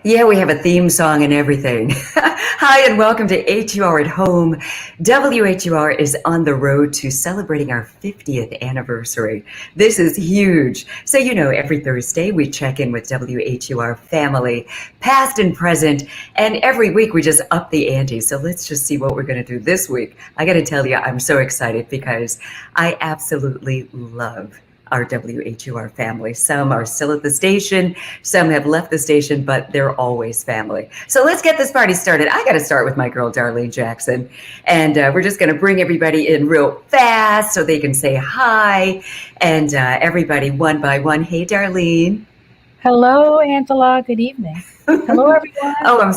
Yeah, we have a theme song and everything. Hi, and welcome to HUR at Home. WHUR is on the road to celebrating our 50th anniversary. This is huge. So, every Thursday we check in with WHUR family, past and present, and every week we just up the ante. So, let's just see what we're going to do this week. I got to tell you, I'm so excited because I absolutely love our WHUR family. Some are still at the station, some have left the station, but they're always family. So let's get this party started. I got to start with my girl, Darlene Jackson. And we're just going to bring everybody in real fast so they can say hi. And everybody one by one. Hey, Darlene. Hello, Angela. Good evening. Hello, everyone. Oh, I'm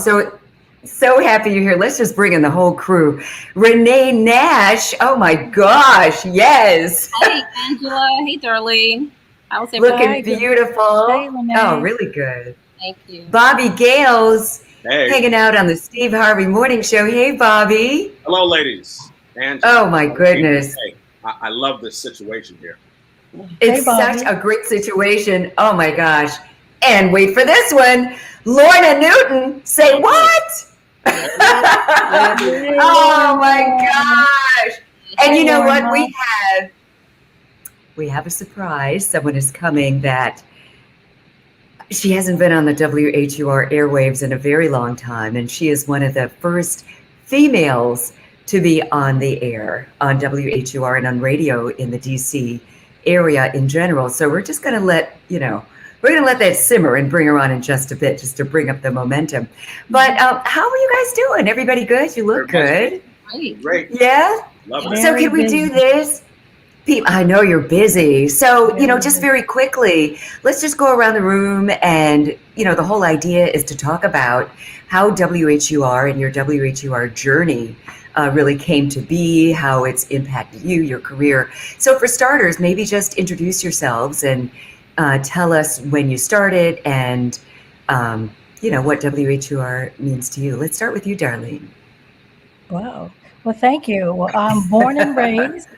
so happy you're here. Let's just bring in the whole crew. Renee Nash. Oh my gosh. Yes. Hey, Angela. Hey, Darlene. How's everybody? Looking beautiful. Hey, Renee. Oh, really good. Thank you. Bobby Gailes. Hey. Hanging out on the Steve Harvey Morning Show. Hey, Bobby. Hello, ladies. Angela. Oh my goodness. Hey, I love this situation here. It's such a great situation. Oh my gosh. And wait for this one. Lorna Newton. Say what? Oh my gosh. And you know what? We have a surprise. Someone is coming that she hasn't been on the WHUR airwaves in a very long time. And she is one of the first females to be on the air on WHUR and on radio in the DC area in general. So we're just going to let that simmer and bring her on in just a bit, just to bring up the momentum. But how are you guys doing? Everybody good? You look good. Great. Yeah? Love it. So can we do this? I know you're busy. So, just very quickly, let's just go around the room. And, the whole idea is to talk about how WHUR and your WHUR journey really came to be, how it's impacted you, your career. So for starters, maybe just introduce yourselves and tell us when you started and, what WHUR means to you. Let's start with you, Darlene. Wow. Well, thank you. Well, I'm born and raised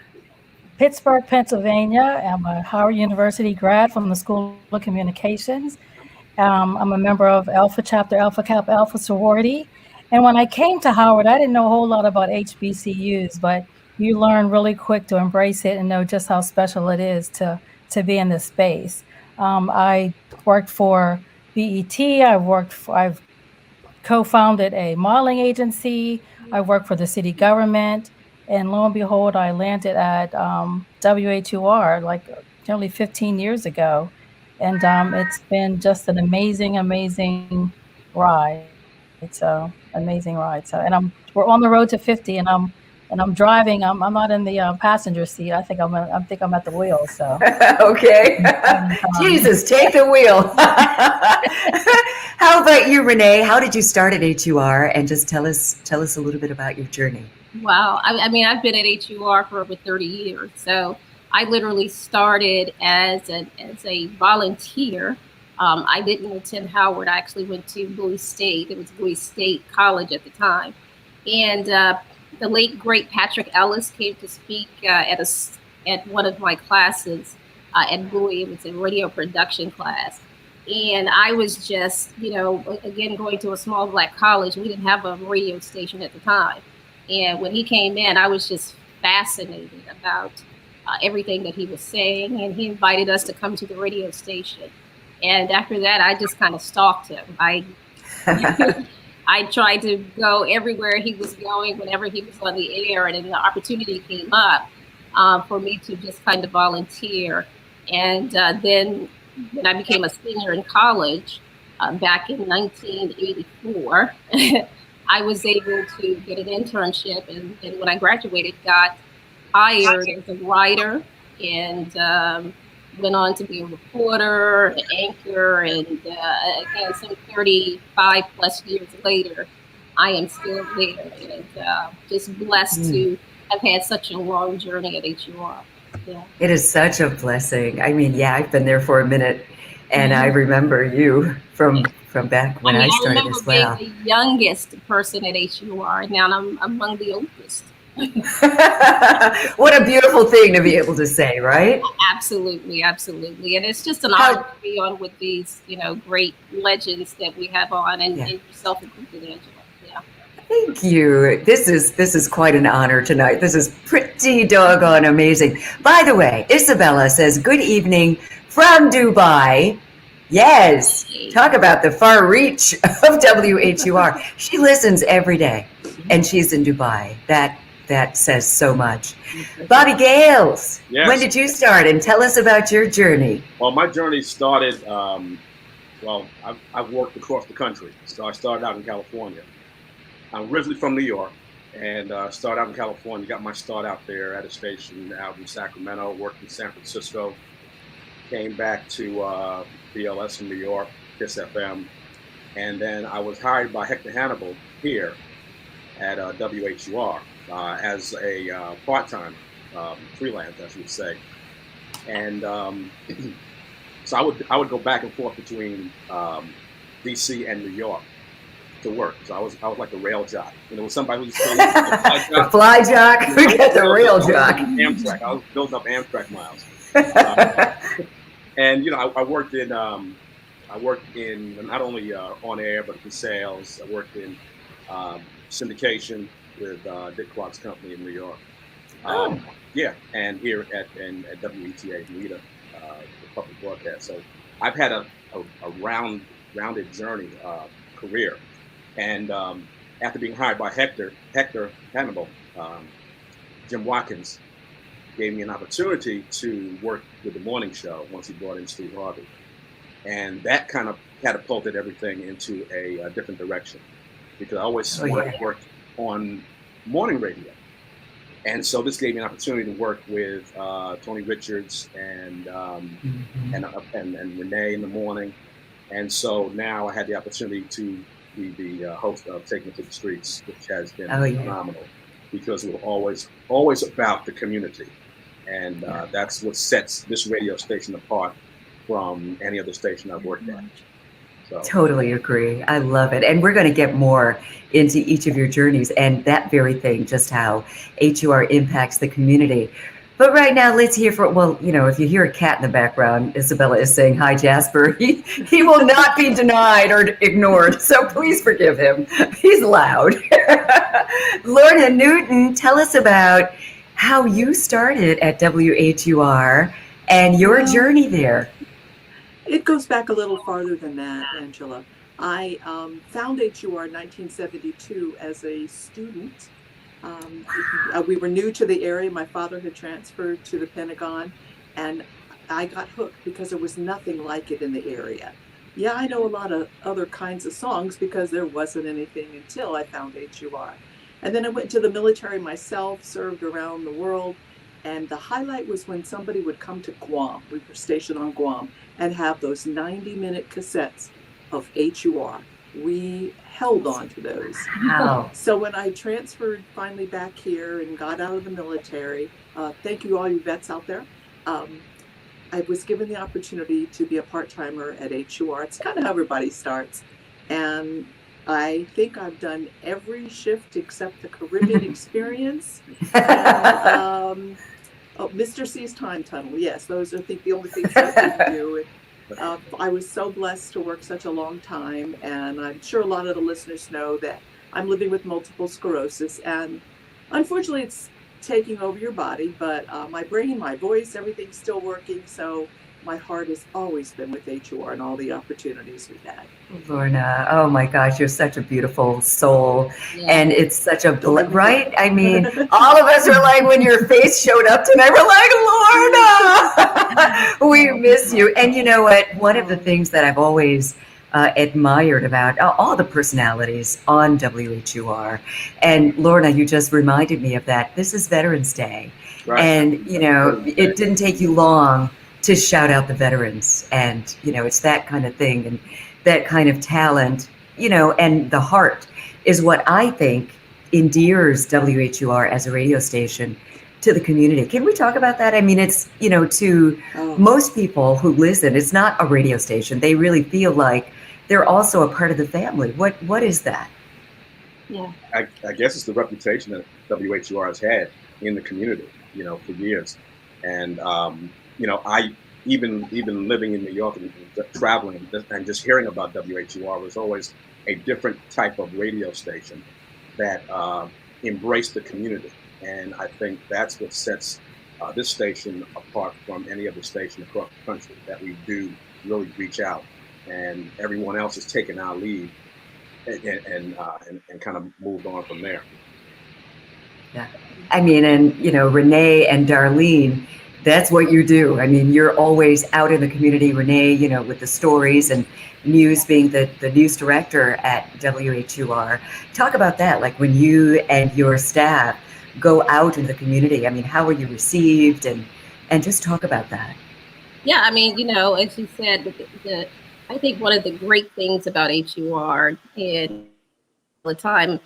Pittsburgh, Pennsylvania. I'm a Howard University grad from the School of Communications. I'm a member of Alpha Chapter, Alpha Kappa, Alpha Sorority. And when I came to Howard, I didn't know a whole lot about HBCUs, but you learn really quick to embrace it and know just how special it is to be in this space. I worked for BET. I've co-founded a modeling agency. I worked for the city government. And lo and behold, I landed at WHUR like nearly 15 years ago. And it's been just an amazing ride. It's an amazing ride. So, and we're on the road to 50, and I'm driving. I'm not in the passenger seat. I think I'm at the wheel. So okay. Jesus, take the wheel. How about you, Renee? How did you start at HUR? And just tell us a little bit about your journey. Wow. I mean, I've been at HUR for over 30 years. So I literally started as a volunteer. I didn't attend Howard. I actually went to Bowie State. It was Bowie State College at the time. And the late, great Patrick Ellis came to speak at one of my classes at Bowie. It was a radio production class. And I was just, again, going to a small Black college. We didn't have a radio station at the time. And when he came in, I was just fascinated about everything that he was saying. And he invited us to come to the radio station. And after that, I just kind of stalked him. I tried to go everywhere he was going whenever he was on the air. And then the opportunity came up for me to just kind of volunteer. And then when I became a senior in college back in 1984, I was able to get an internship. And when I graduated, got hired as a writer and went on to be a reporter, an anchor, and again, some 35 plus years later, I am still there and just blessed to have had such a long journey at HUR. Yeah. It is such a blessing. I mean, I've been there for a minute, and I remember you from back when I started as well. I remember being the youngest person at HUR, and now I'm among the oldest. Yeah. Oh, wow. Yeah. Wow. Yeah. Wow. What a beautiful thing to be able to say, right? Absolutely, absolutely. And it's just an honor to be on with these, great legends that we have on, and yourself included, Angela. Yeah. Thank you. This is quite an honor tonight. This is pretty doggone amazing. By the way, Isabella says, good evening from Dubai. Yes, talk about the far reach of WHUR. She listens every day, and she's in Dubai. That says so much. Bobby Gailes, when did you start? And tell us about your journey. Well, my journey started, I've worked across the country. So I started out in California. I'm originally from New York, and started out in California. Got my start out there at a station out in Sacramento, worked in San Francisco. Came back to BLS in New York, KISS FM. And then I was hired by Hector Hannibal here at WHUR. As a part-time freelance, as you would say, and so I would go back and forth between DC and New York to work. So I was like a rail jock. You know, somebody who's the fly jock. We got the rail jock. Amtrak. I was building up Amtrak miles, and I worked in not only on air but in sales. I worked in syndication with Dick Clark's company in New York. And here at WETA, Anita, the public broadcast. So I've had a rounded journey, career. And after being hired by Hector Hannibal, Jim Watkins gave me an opportunity to work with the morning show once he brought in Steve Harvey. And that kind of catapulted everything into a different direction, because I always worked on morning radio. And so this gave me an opportunity to work with Tony Richards and Renee in the morning. And so now I had the opportunity to be the host of Taking It to the Streets, which has been phenomenal, because we're always about the community. And that's what sets this radio station apart from any other station I've worked at. So. Totally agree. I love it. And we're going to get more into each of your journeys and that very thing, just how HUR impacts the community. But right now, let's hear from, if you hear a cat in the background, Isabella is saying, hi, Jasper. He will not be denied or ignored, so please forgive him. He's loud. Lorna Newton, tell us about how you started at WHUR and your journey there. It goes back a little farther than that, Angela. I found HUR in 1972 as a student. We were new to the area. My father had transferred to the Pentagon, and I got hooked because there was nothing like it in the area. Yeah, I know a lot of other kinds of songs because there wasn't anything until I found HUR. And then I went to the military myself, served around the world. And the highlight was when somebody would come to Guam. We were stationed on Guam, and have those 90-minute cassettes of HUR. We held on to those. Wow. So when I transferred finally back here and got out of the military, thank you all you vets out there, I was given the opportunity to be a part-timer at HUR. It's kind of how everybody starts. And I think I've done every shift except the Caribbean experience. And, Mr. C's Time Tunnel. Yes, those are, I think, the only things I didn't do. I was so blessed to work such a long time, and I'm sure a lot of the listeners know that I'm living with multiple sclerosis, and unfortunately it's taking over your body, but my brain, my voice, everything's still working, so my heart has always been with HUR and all the opportunities we've had. Lorna, oh my gosh, you're such a beautiful soul. Yeah. And it's such a, right? I mean, all of us are like, when your face showed up tonight, we're like, Lorna, we miss you. And you know what? One of the things that I've always admired about all the personalities on WHUR, and Lorna, you just reminded me of that. This is Veterans Day. Right. And, it didn't take you long to shout out the veterans, and it's that kind of thing and that kind of talent, and the heart is what I think endears WHUR as a radio station to the community. Can we talk about that? I mean, it's to most people who listen, it's not a radio station. They really feel like they're also a part of the family. What is that? Yeah. I guess it's the reputation that WHUR has had in the community, for years. And, I even living in New York and traveling and just hearing about WHUR was always a different type of radio station that embraced the community. And I think that's what sets this station apart from any other station across the country, that we do really reach out, and everyone else has taken our lead and kind of moved on from there. Yeah. I mean, and, Renee and Darlene, that's what you do. I mean, you're always out in the community, Renee, with the stories and news, being the news director at WHUR. Talk about that, like when you and your staff go out in the community. I mean, how are you received, and just talk about that. Yeah, I mean, as you said, I think one of the great things about HUR in the time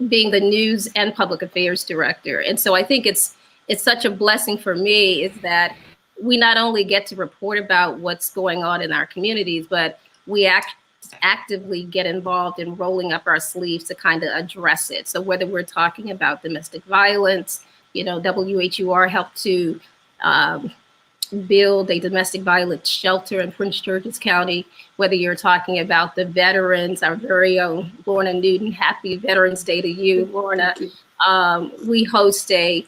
being the news and public affairs director. And so I think it's such a blessing for me is that we not only get to report about what's going on in our communities, but we actively get involved in rolling up our sleeves to kind of address it. So whether we're talking about domestic violence, WHUR helped to build a domestic violence shelter in Prince George's County, whether you're talking about the veterans, our very own Lorna Newton, happy Veterans Day to you, Lorna. We host a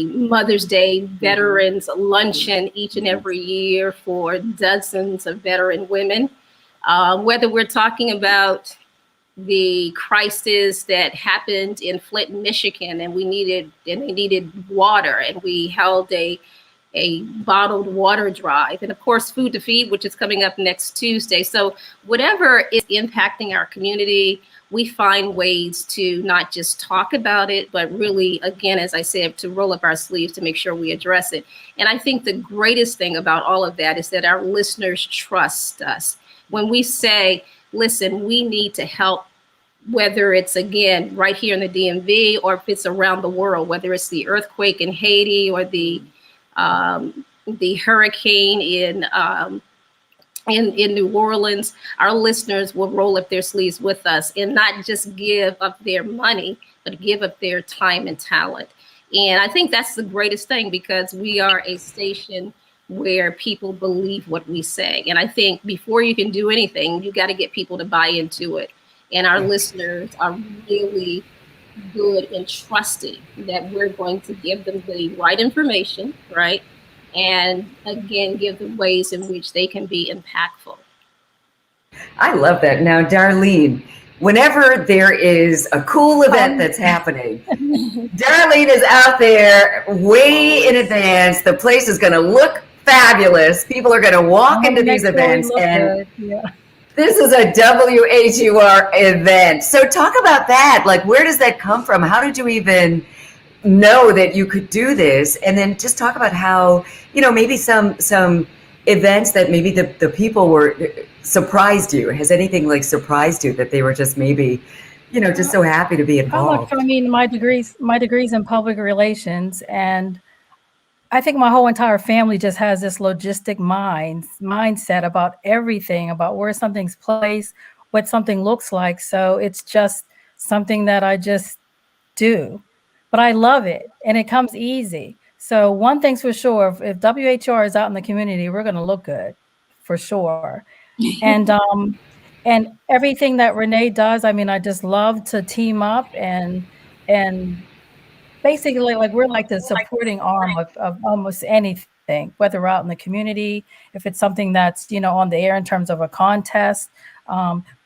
Mother's Day veterans luncheon each and every year for dozens of veteran women. Whether we're talking about the crisis that happened in Flint, Michigan, and they needed water, and we held a bottled water drive, and of course Food to Feed, which is coming up next Tuesday. So whatever is impacting our community, we find ways to not just talk about it, but really, again, as I said, to roll up our sleeves to make sure we address it. And I think the greatest thing about all of that is that our listeners trust us. When we say, listen, we need to help, whether it's, again, right here in the DMV, or if it's around the world, whether it's the earthquake in Haiti or the hurricane in New Orleans, our listeners will roll up their sleeves with us and not just give up their money, but give up their time and talent. And I think that's the greatest thing, because we are a station where people believe what we say. And I think before you can do anything, you got to get people to buy into it. And our listeners are really good in trusting that we're going to give them the right information, right? And again, give them ways in which they can be impactful. I love that. Now, Darlene, whenever there is a cool event that's happening, Darlene is out there way in advance. The place is going to look fabulous. People are going to walk into these events, and this is a WHUR event. So talk about that. Like, where does that come from? How did you even know that you could do this? And then just talk about how, maybe some events that maybe the people were surprised you. Has anything like surprised you that they were just maybe, just so happy to be involved? I mean, my degree's in public relations, and I think my whole entire family just has this logistic mindset about everything, about where something's placed, what something looks like. So it's just something that I just do, but I love it, and it comes easy. So one thing's for sure, if WHUR is out in the community, we're going to look good, for sure. And everything that Renee does, I mean, I just love to team up and basically, like, we're like the supporting arm of almost anything, whether we're out in the community, if it's something that's, on the air in terms of a contest.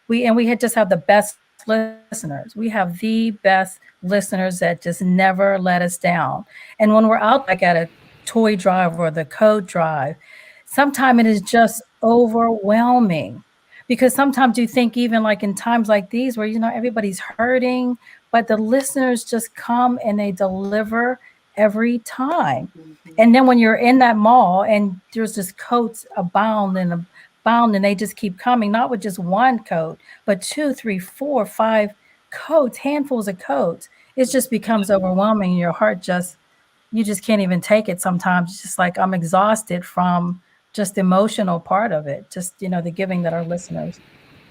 We just have the best listeners. We have the best listeners that just never let us down. And when we're out, like at a toy drive or the code drive, sometimes it is just overwhelming, because sometimes you think, even like in times like these where, everybody's hurting, but the listeners just come and they deliver every time. And then when you're in that mall and there's just coats abound and they just keep coming, not with just one coat, but 2, 3, 4, 5 coats, handfuls of coats, it just becomes overwhelming. Your heart you just can't even take it sometimes. It's just like, I'm exhausted from just the emotional part of it, just, the giving that our listeners.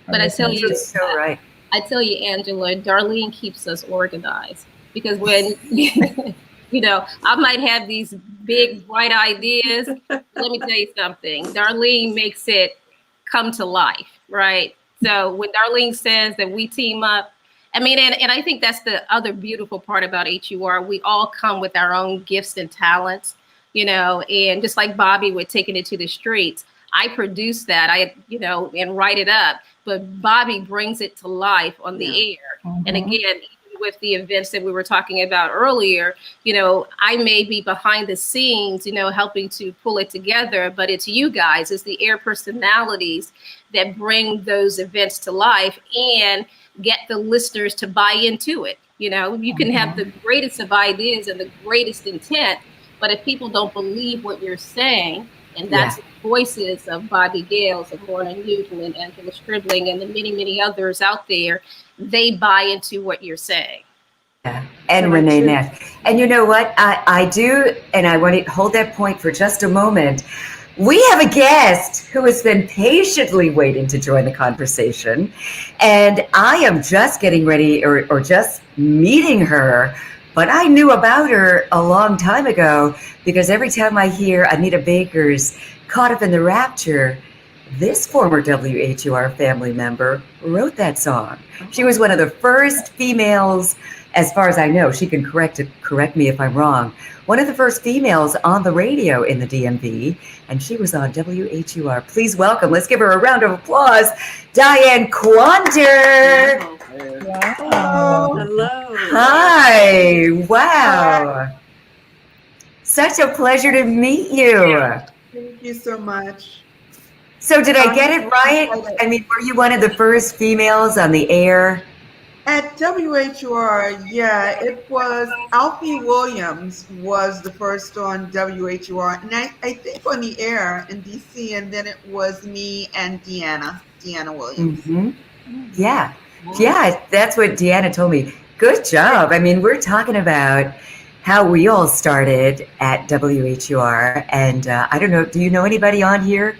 But I tell you, so right. I tell you, Angela, Darlene keeps us organized because when, you know, I might have these big, bright ideas. Let me tell you something. Darlene makes it come to life, right? So when Darlene says that we team up, I mean, and I think that's the other beautiful part about HUR. We all come with our own gifts and talents, you know, and just like Bobby with Taking It to the Streets, I produce that, and write it up, but Bobby brings it to life on the air. Mm-hmm. And again, with the events that we were talking about earlier, you know, I may be behind the scenes, you know, helping to pull it together, but it's you guys, it's the air personalities that bring those events to life and get the listeners to buy into it. You know, you can have the greatest of ideas and the greatest intent, but if people don't believe what you're saying, and that's the voices of Bobby Gailes and Lorna Newton and Angela Scribbling and the many, many others out there, they buy into what you're saying. Yeah. And Renee Nash. And you know what? I do, and I want to hold that point for just a moment. We have a guest who has been patiently waiting to join the conversation. And I am just getting ready or just meeting her. But I knew about her a long time ago because every time I hear Anita Baker's Caught Up in the Rapture, this former WHUR family member wrote that song. She was one of the first females, as far as I know, she can correct me if I'm wrong, one of the first females on the radio in the DMV, and she was on WHUR. Please welcome, let's give her a round of applause, Dianne Quander. Wow. Hello. Hi. Wow. Hi. Such a pleasure to meet you. Thank you so much. So did I get it right? I mean, were you one of the first females on the air? At WHUR, yeah, it was Alfie Williams was the first on WHUR, and I think on the air in DC, and then it was me and Deanna Williams. Mm-hmm. Yeah. Yeah, that's what Deanna told me. Good job. I mean, we're talking about how we all started at WHUR. And I don't know, do you know anybody on here?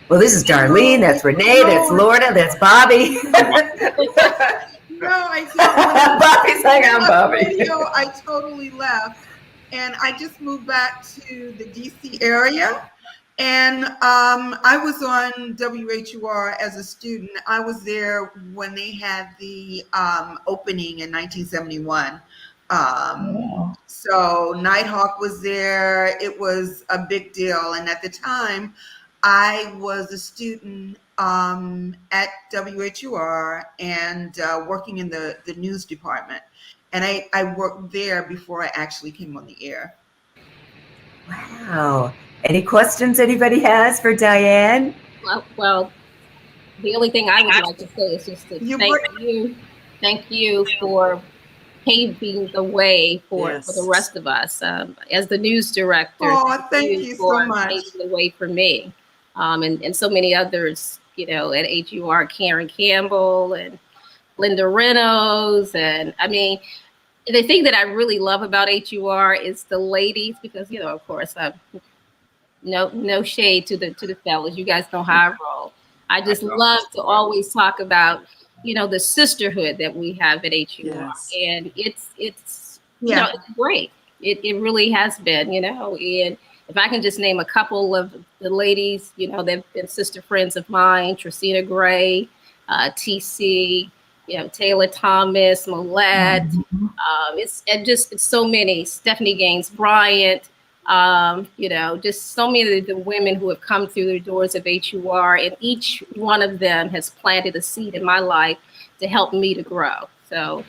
Well, this is Darlene, that's Renee, that's Lorna, that's Bobby. No, I didn't. Bobby's like, I'm Bobby. Radio, I totally left. And I just moved back to the DC area. And I was on WHUR as a student. I was there when they had the opening in 1971. So Nighthawk was there. It was a big deal. And at the time, I was a student at WHUR and working in the news department. And I worked there before I actually came on the air. Wow. Any questions anybody has for Dianne? Well, the only thing I would like to say is just to thank you for paving the way for the rest of us. As the news director, thank you so much. Paving the way for me, and so many others, you know, at HUR, Karen Campbell and Linda Reynolds, and I mean, the thing that I really love about HUR is the ladies, because, you know, of course, no shade to the fellas. You guys know how I roll. I just love to always talk about, you know, the sisterhood that we have at HUR, and it's you know, it's great. It really has been, you know. And if I can just name a couple of the ladies, you know, they've been sister friends of mine: Tracina Gray, TC, you know, Taylor Thomas, Millette. It's so many. Stephanie Gaines Bryant. You know, just so many of the women who have come through the doors of HUR, and each one of them has planted a seed in my life to help me to grow. So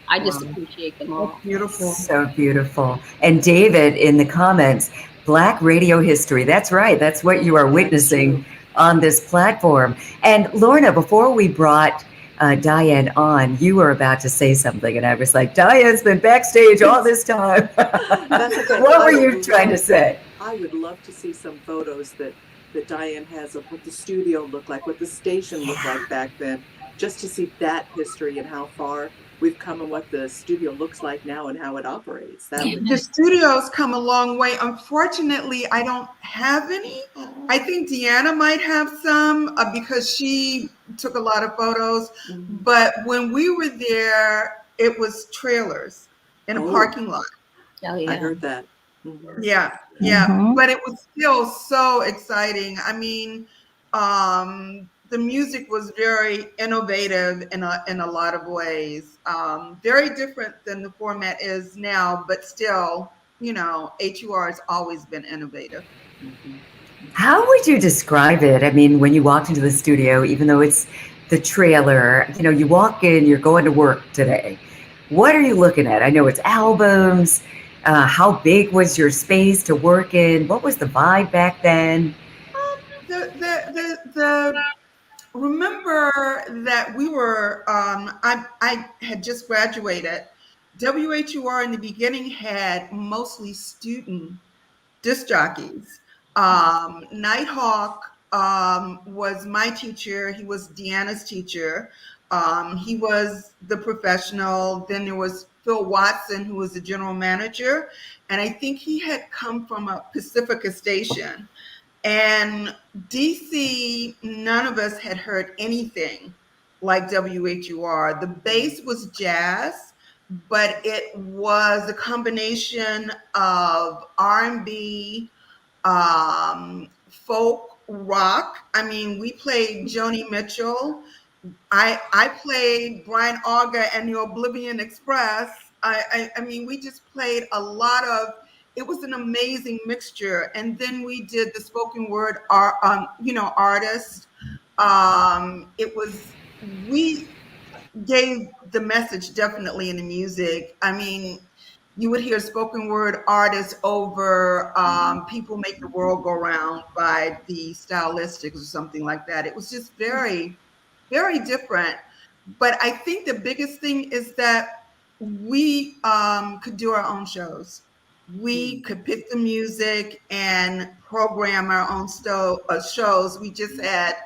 I just appreciate them all. That's beautiful. So beautiful. And David in the comments, Black radio history. That's right. That's what you are witnessing on this platform. And Lorna, before we brought Dianne on, you were about to say something, and I was like, Dianne's been backstage all this time. What were you trying to say? I would love to see some photos that Dianne has of what the studio looked like, what the station looked like back then, just to see that history and how far we've come and what the studio looks like now and how it operates. The studio's come a long way. Unfortunately, I don't have any. I think Deanna might have some because she took a lot of photos. Mhm. But when we were there, it was trailers in a parking lot. Oh I yeah. heard that. Mhm. Yeah, Mhm. but it was still so exciting. I mean, the music was very innovative in a lot of ways. Very different than the format is now, but still, HUR has always been innovative. Mhm. How would you describe it? I mean, when you walked into the studio, even though it's the trailer, you walk in, you're going to work today. What are you looking at? I know it's albums. How big was your space to work in? What was the vibe back then? The remember that we were I had just graduated. WHUR in the beginning had mostly student disc jockeys. Nighthawk was my teacher. He was Deanna's teacher. He was the professional. Then there was Phil Watson, who was the general manager. And I think he had come from a Pacifica station. And DC, none of us had heard anything like WHUR. The bass was jazz, but it was a combination of R&B, folk, rock. I mean, we played Joni Mitchell. I played Brian Auger and the Oblivion Express. I mean, we just played a lot of. It was an amazing mixture, and then we did the spoken word, artists. It was we gave the message definitely in the music. I mean, you would hear spoken word artists over People Make the World Go Round by the Stylistics or something like that. It was just very, very different. But I think the biggest thing is that we could do our own shows. We could pick the music and program our own shows. We just had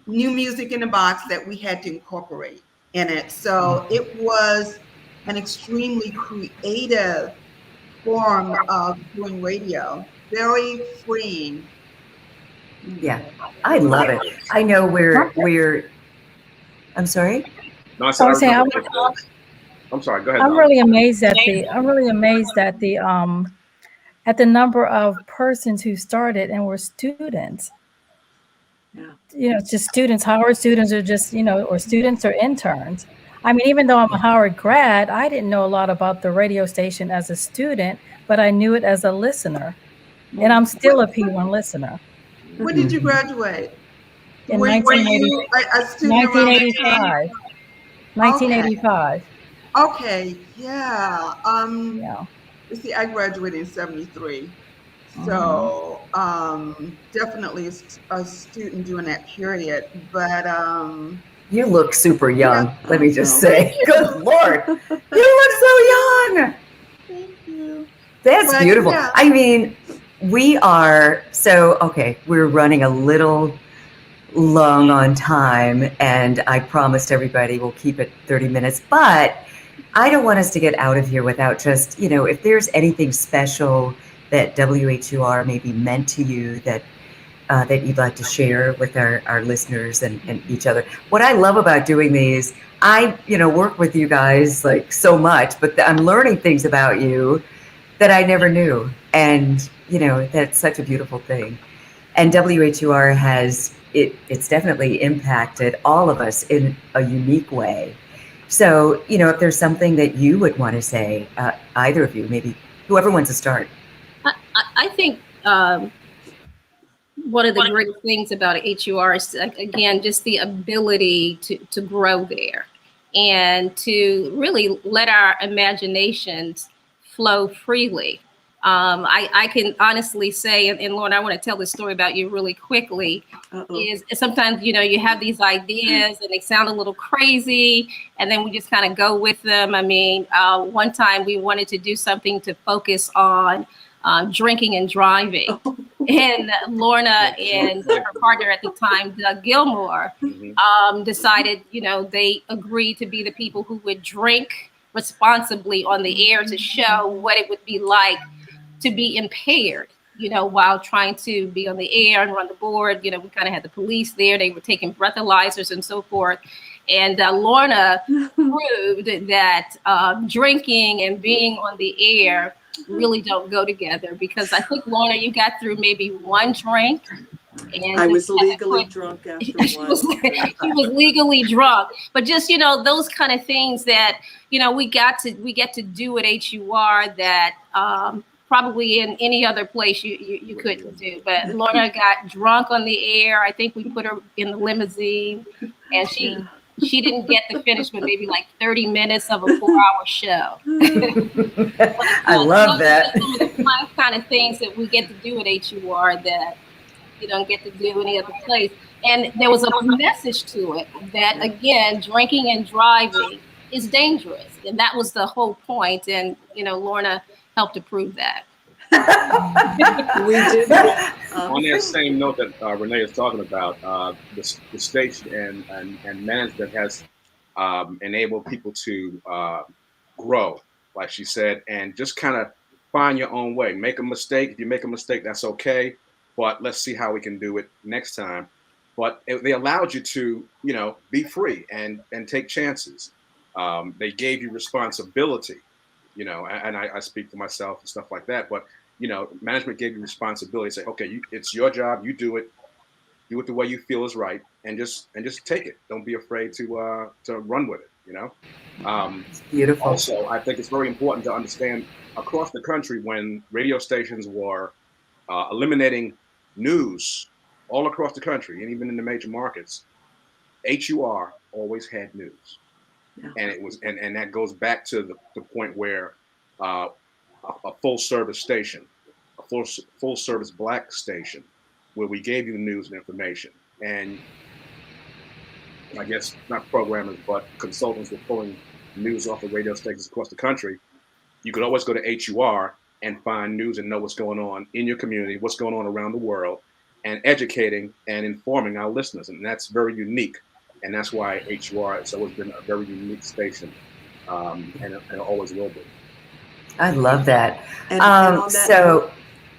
new music in the box that we had to incorporate in it. So it was an extremely creative form of doing radio, very freeing. Yeah, I love it. I know I'm sorry? No, I I said I was saying, remember. I'm sorry. Go ahead. I'm Donna. really amazed at at the number of persons who started and were students. Yeah. Just students, Howard students, or just, or students or interns. I mean, even though I'm a Howard grad, I didn't know a lot about the radio station as a student, but I knew it as a listener. And I'm still a P1 listener. When did you graduate? In Were you a student around the time? 1985. Okay, yeah. Yeah. See, I graduated in 73. So definitely a student during that period. But You look super young, yeah. let me just say. Good Lord, you look so young. Thank you. That's But, beautiful. yeah. I mean, we're running a little long on time, and I promised everybody we'll keep it 30 minutes, but I don't want us to get out of here without just, if there's anything special that WHUR maybe meant to you that you'd like to share with our listeners and each other. What I love about doing these, I work with you guys like so much, but I'm learning things about you that I never knew. And, that's such a beautiful thing. And WHUR it's definitely impacted all of us in a unique way. So, if there's something that you would want to say, either of you, maybe whoever wants to start. I think one of the great things about HUR is, again, just the ability to grow there and to really let our imaginations flow freely. I can honestly say, and Lorna, I want to tell this story about you really quickly, is sometimes, you have these ideas and they sound a little crazy and then we just kind of go with them. I mean, one time we wanted to do something to focus on drinking and driving. And Lorna and her partner at the time, Doug Gilmore, decided, they agreed to be the people who would drink responsibly on the air to show what it would be like to be impaired. while trying to be on the air and run the board. We kind of had the police there. They were taking breathalyzers and so forth. And Lorna proved that drinking and being on the air really don't go together, because I think, Lorna, you got through maybe one drink. And I was legally drunk after one. She was legally drunk. But just, those kind of things that, we get to do at HUR that probably in any other place you couldn't do. But Lorna got drunk on the air. I think we put her in the limousine, and she didn't get to finish but maybe like 30 minutes of a 4-hour show. I love that. Some of the fun kind of things that we get to do at HUR that you don't get to do any other place. And there was a message to it that, again, drinking and driving is dangerous. And that was the whole point. And, Lorna helped to prove that. We did. On that same note that Renee is talking about, the station and management has enabled people to grow, like she said, and just kind of find your own way. Make a mistake. If you make a mistake, that's okay. But let's see how we can do it next time. But they allowed you to, be free and take chances. They gave you responsibility, and I speak for myself and stuff like that. But, management gave you responsibility. Say, okay, it's your job. You do it the way you feel is right, and just take it. Don't be afraid to run with it. It's beautiful. Also, I think it's very important to understand across the country when radio stations were eliminating news all across the country and even in the major markets, HUR always had news. Yeah. And it was, and that goes back to the point where a full service station, a full service Black station, where we gave you the news and information. And I guess not programmers, but consultants were pulling news off of radio stations across the country. You could always go to HUR and find news and know what's going on in your community, what's going on around the world, and educating and informing our listeners. And that's very unique. And that's why HUR has always been a very unique station, and it always will be. I love that. And on that so,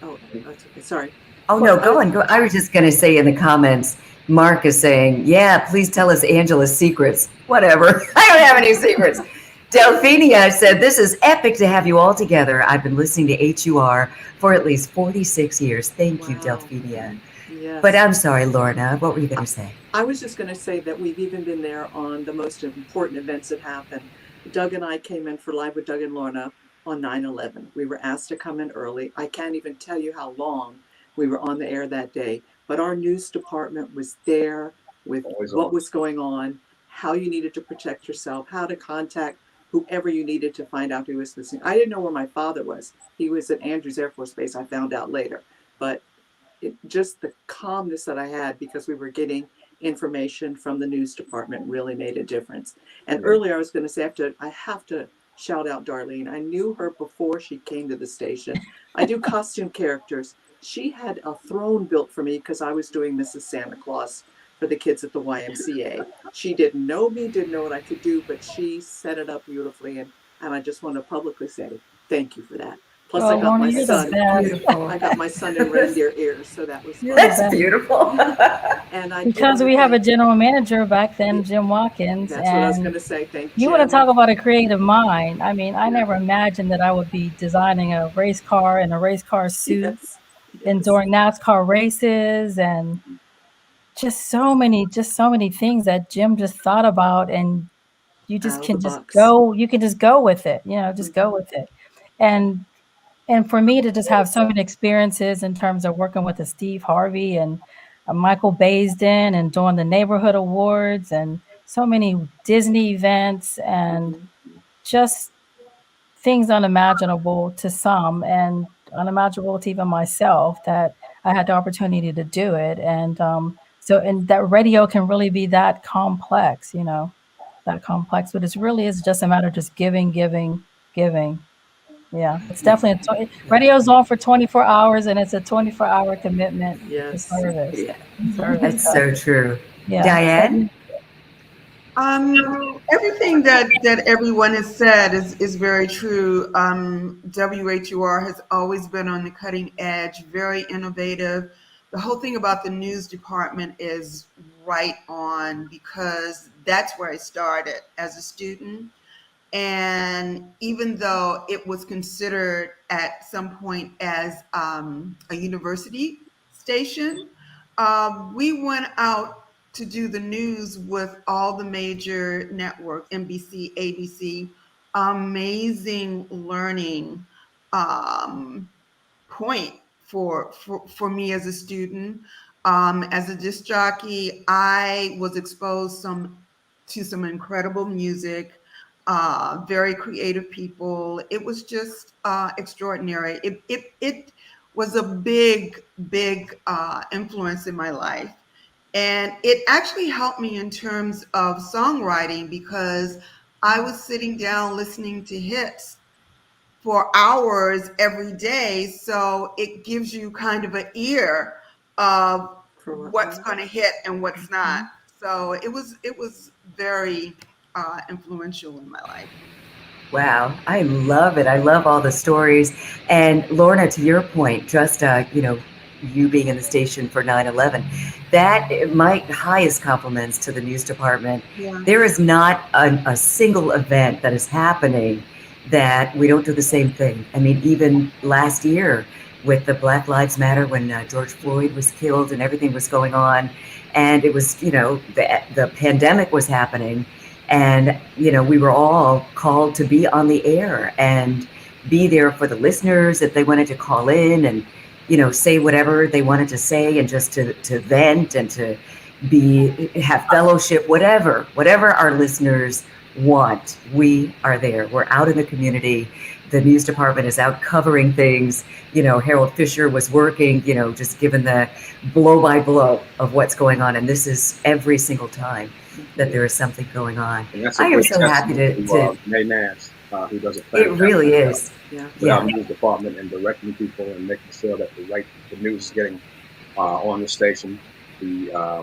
oh, that's okay. Sorry. Oh, no, go on. I was just going to say in the comments, Mark is saying, yeah, please tell us Angela's secrets. Whatever. I don't have any secrets. Delphina said, this is epic to have you all together. I've been listening to HUR for at least 46 years. Thank you, Delphina. Yes. But I'm sorry, Lorna, what were you going to say? I was just going to say that we've even been there on the most important events that happened. Doug and I came in for Live with Doug and Lorna on 9/11. We were asked to come in early. I can't even tell you how long we were on the air that day, but our news department was there with what was going on, how you needed to protect yourself, how to contact whoever you needed to find out who was listening. I didn't know where my father was. He was at Andrews Air Force Base. I found out later, but just the calmness that I had because we were getting information from the news department really made a difference. And earlier I was going to say, I have to shout out Darlene. I knew her before she came to the station. I do costume characters. She had a throne built for me because I was doing Mrs. Santa Claus for the kids at the YMCA. She didn't know me, didn't know what I could do, but she set it up beautifully. And I just want to publicly say thank you for that. Plus, I got my son. I got my son in reindeer ears, so that was fun. That's beautiful. And because we have a general manager back then, Jim Watkins. That's what I was going to say. Thank you. You want to talk about a creative mind? I mean, I never imagined that I would be designing a race car and a race car suit, and during NASCAR races, and just so many things that Jim just thought about, and you just can just go. You can just go with it. Just go with it, And for me to just have so many experiences in terms of working with Steve Harvey and Michael Baisden and doing the neighborhood awards and so many Disney events and just things unimaginable to some and unimaginable to even myself that I had the opportunity to do it. And and that radio can really be that complex, that complex, but it really is just a matter of just giving. Yeah, it's definitely radio's on for 24 hours, and it's a 24-hour commitment to service. Yeah. That's so true. Yeah. Dianne? Everything that everyone has said is very true. WHUR has always been on the cutting edge, very innovative. The whole thing about the news department is right on because that's where I started as a student. And even though it was considered at some point as a university station, we went out to do the news with all the major networks, NBC, ABC, amazing learning um, point for me as a student. As a disc jockey, I was exposed to some incredible music, very creative people. It was just extraordinary. It was a big influence in my life. And it actually helped me in terms of songwriting because I was sitting down listening to hits for hours every day. So it gives you kind of an ear of what's going to hit and what's not. So it was very influential in my life. Wow, I love it. I love all the stories. And Lorna, to your point, just you being in the station for 9/11, that my highest compliments to the news department. Yeah. There is not a single event that is happening that we don't do the same thing. I mean, even last year with the Black Lives Matter when George Floyd was killed and everything was going on, and it was the pandemic was happening, and we were all called to be on the air and be there for the listeners if they wanted to call in and say whatever they wanted to say, and just to vent and to have fellowship, whatever our listeners want. We are there. We're out in the community. The news department is out covering things. Harold Fisher was working, just given the blow by blow of what's going on. And this is every single time that there is something going on. I am so happy to Renee Nash, who does a it really is. With our news department and directing people and making sure that the news is getting on the station. The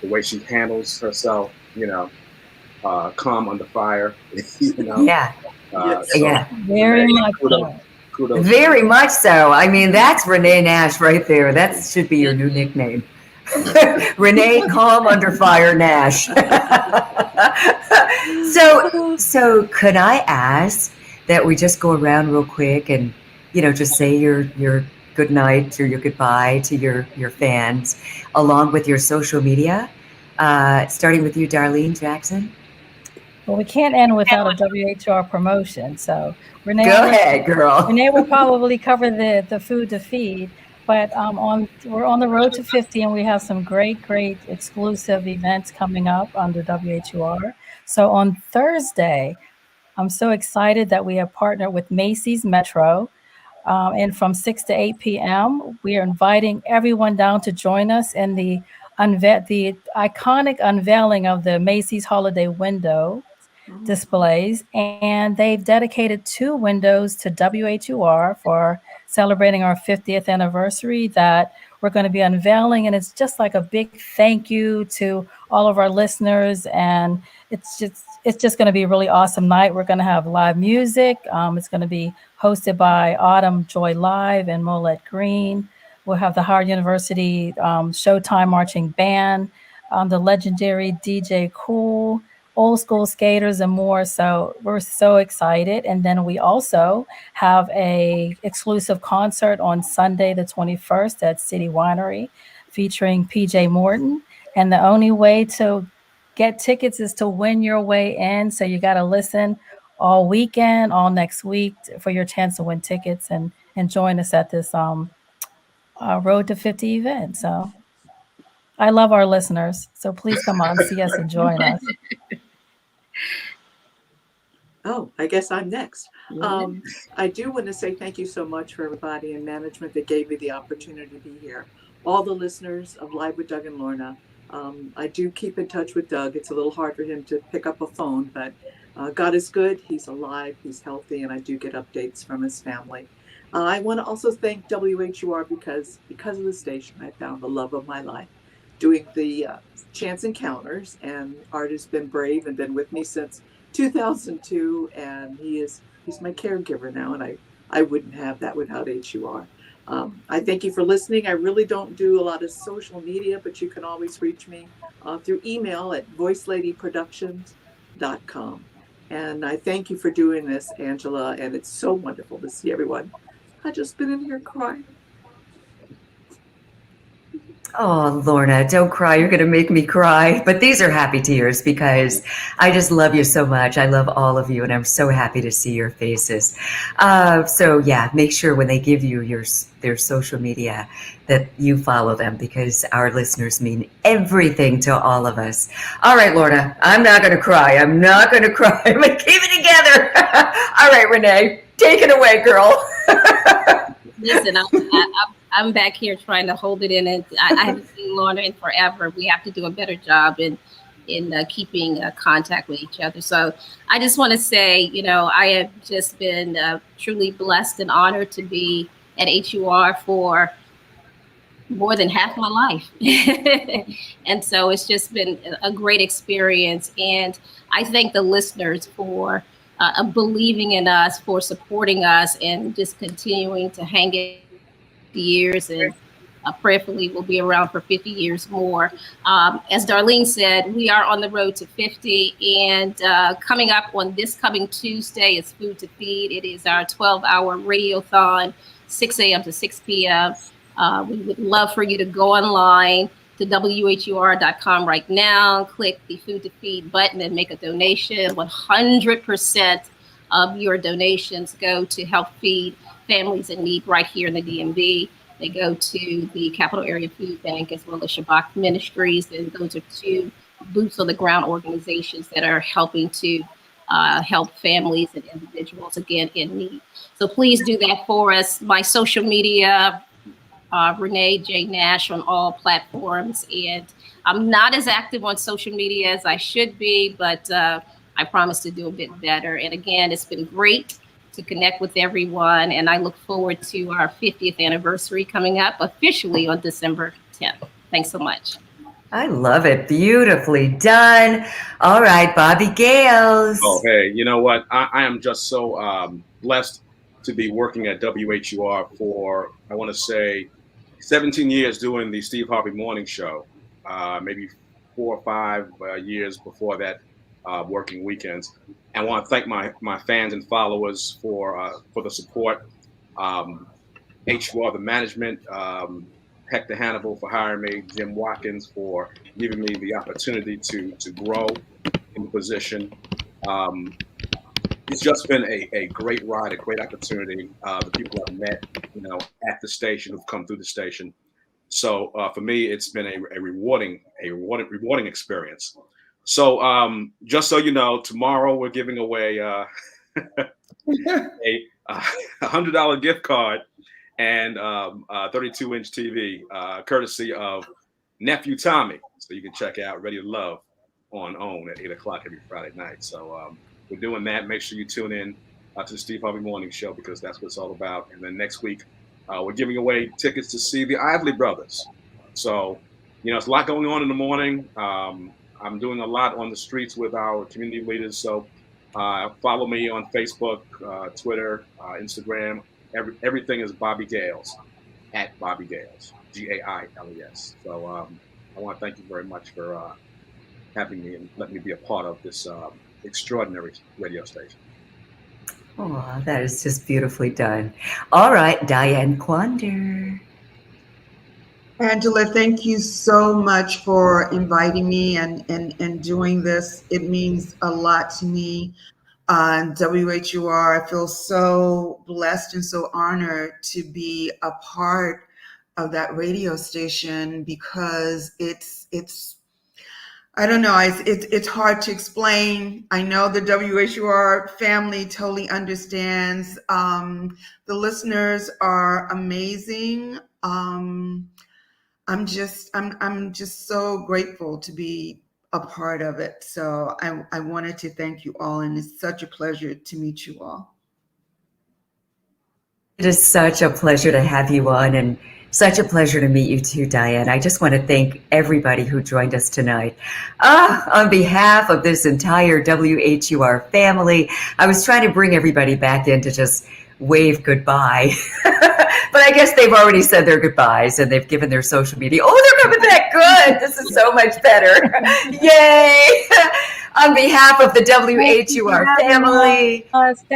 way she handles herself, calm under fire. Yeah. So, Very much so. Kudos. Very much so. I mean, that's Renee Nash right there. That should be your new nickname. Renee Calm Under Fire Nash. So could I ask that we just go around real quick and just say your good night or your goodbye to your fans, along with your social media, starting with you, Darlene Jackson. Well, we can't end without a WHR promotion. So Renee, Go ahead, girl. Renee will probably cover the food to feed, but we're on the road to 50, and we have some great exclusive events coming up under WHUR. So on Thursday, I'm so excited that we have partnered with Macy's Metro. And from 6 to 8 p.m., we are inviting everyone down to join us in the iconic unveiling of the Macy's Holiday Window displays. And they've dedicated 2 windows to WHUR for celebrating our 50th anniversary that we're going to be unveiling. And it's just like a big thank you to all of our listeners. And it's just going to be a really awesome night. We're going to have live music. It's going to be hosted by Autumn Joy Live and Molette Green. We'll have the Howard University Showtime Marching Band, the legendary DJ Cool, old school skaters, and more. So we're so excited. And then we also have a exclusive concert on Sunday, the 21st at City Winery featuring PJ Morton. And the only way to get tickets is to win your way in. So you got to listen all weekend, all next week for your chance to win tickets and join us at this Road to 50 event. So I love our listeners. So please come on, see us and join us. Oh, I guess I'm next. I do want to say thank you so much for everybody in management that gave me the opportunity to be here. All the listeners of Live with Doug and Lorna. I do keep in touch with Doug. It's a little hard for him to pick up a phone, but God is good. He's alive. He's healthy, and I do get updates from his family. I want to also thank WHUR because of the station, I found the love of my life. doing the Chance Encounters, and Art has been brave and been with me since 2002, and he's my caregiver now, and I wouldn't have that without HUR. I thank you for listening. I really don't do a lot of social media, but you can always reach me through email at voiceladyproductions.com. And I thank you for doing this, Angela, and it's so wonderful to see everyone. I've just been in here crying. Oh, Lorna, don't cry. You're going to make me cry. But these are happy tears because I just love you so much. I love all of you, and I'm so happy to see your faces. So, yeah, make sure when they give you their social media that you follow them because our listeners mean everything to all of us. All right, Lorna, I'm not going to cry. I'm not going to cry. I'm going to keep it together. All right, Renee, take it away, girl. Listen, I'm back here trying to hold it in, and I haven't seen Lorna in forever. We have to do a better job in keeping contact with each other. So I just want to say, I have just been truly blessed and honored to be at HUR for more than half my life. And so it's just been a great experience. And I thank the listeners for believing in us, for supporting us, and just continuing to hang in the years, and prayerfully we'll be around for 50 years more. As Darlene said, we are on the road to 50, and coming up on this coming Tuesday is Food to Feed. It is our 12-hour radiothon, 6 a.m. to 6 p.m. We would love for you to go online to WHUR.com right now, click the Food to Feed button and make a donation. 100% of your donations go to help feed families in need right here in the DMV. They go to the Capital Area Food Bank as well as Shabbat Ministries, and those are two boots on the ground organizations that are helping to help families and individuals, again, in need. So please do that for us. My social media, Renee J. Nash on all platforms. And I'm not as active on social media as I should be, but I promise to do a bit better. And again, it's been great to connect with everyone. And I look forward to our 50th anniversary coming up officially on December 10th. Thanks so much. I love it. Beautifully done. All right, Bobby Gailes. Oh, hey, you know what? I am just so blessed to be working at WHUR for, I want to say, 17 years doing the Steve Harvey Morning Show, maybe 4 or 5 years before that, working weekends. And I want to thank my fans and followers for the support. HUR, the management, Hector Hannibal for hiring me, Jim Watkins for giving me the opportunity to grow in the position. It's just been a great ride, a great opportunity. The people I've met, at the station, who've come through the station. So for me, it's been a rewarding experience. So just so you know, tomorrow we're giving away a $100 gift card and a 32-inch TV, courtesy of Nephew Tommy. So you can check out Ready to Love on OWN at 8 o'clock every Friday night. So we're doing that. Make sure you tune in to the Steve Harvey Morning Show, because that's what it's all about. And then next week, we're giving away tickets to see the Isley Brothers. So, it's a lot going on in the morning. I'm doing a lot on the streets with our community leaders. So follow me on Facebook, Twitter, Instagram. Everything is Bobby Gailes, at Bobby Gailes, Gailes. So I want to thank you very much for having me and letting me be a part of this extraordinary radio station. Oh, that is just beautifully done. All right, Dianne Quander. Angela, thank you so much for inviting me and doing this. It means a lot to me. WHUR, I feel so blessed and so honored to be a part of that radio station, because it's I don't know, it's hard to explain. I know the WHUR family totally understands. The listeners are amazing. I'm just so grateful to be a part of it. So I wanted to thank you all, and it's such a pleasure to meet you all. It is such a pleasure to have you on, and Such a pleasure to meet you too, Dianne. I just want to thank everybody who joined us tonight. On behalf of this entire WHUR family, I was trying to bring everybody back in to just wave goodbye. But I guess they've already said their goodbyes and they've given their social media. Oh, they're coming back good. This is so much better. Yay. On behalf of the WHUR family,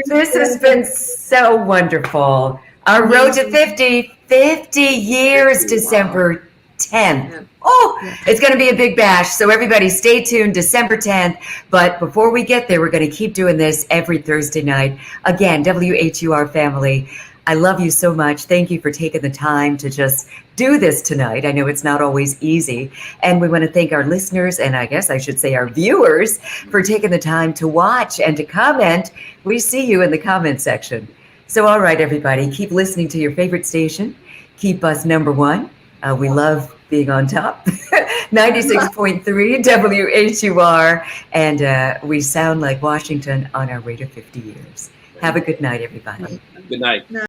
this has been so wonderful. Our road to 50 years, December 10th. Oh, it's going to be a big bash. So everybody stay tuned, December 10th. But before we get there, we're going to keep doing this every Thursday night. Again, WHUR family, I love you so much. Thank you for taking the time to just do this tonight. I know it's not always easy. And we want to thank our listeners, and I guess I should say our viewers, for taking the time to watch and to comment. We see you in the comment section. So, all right, everybody, keep listening to your favorite station. Keep us number one. We love being on top. 96.3 WHUR. And we sound like Washington on our way to 50 years. Have a good night, everybody. Good night.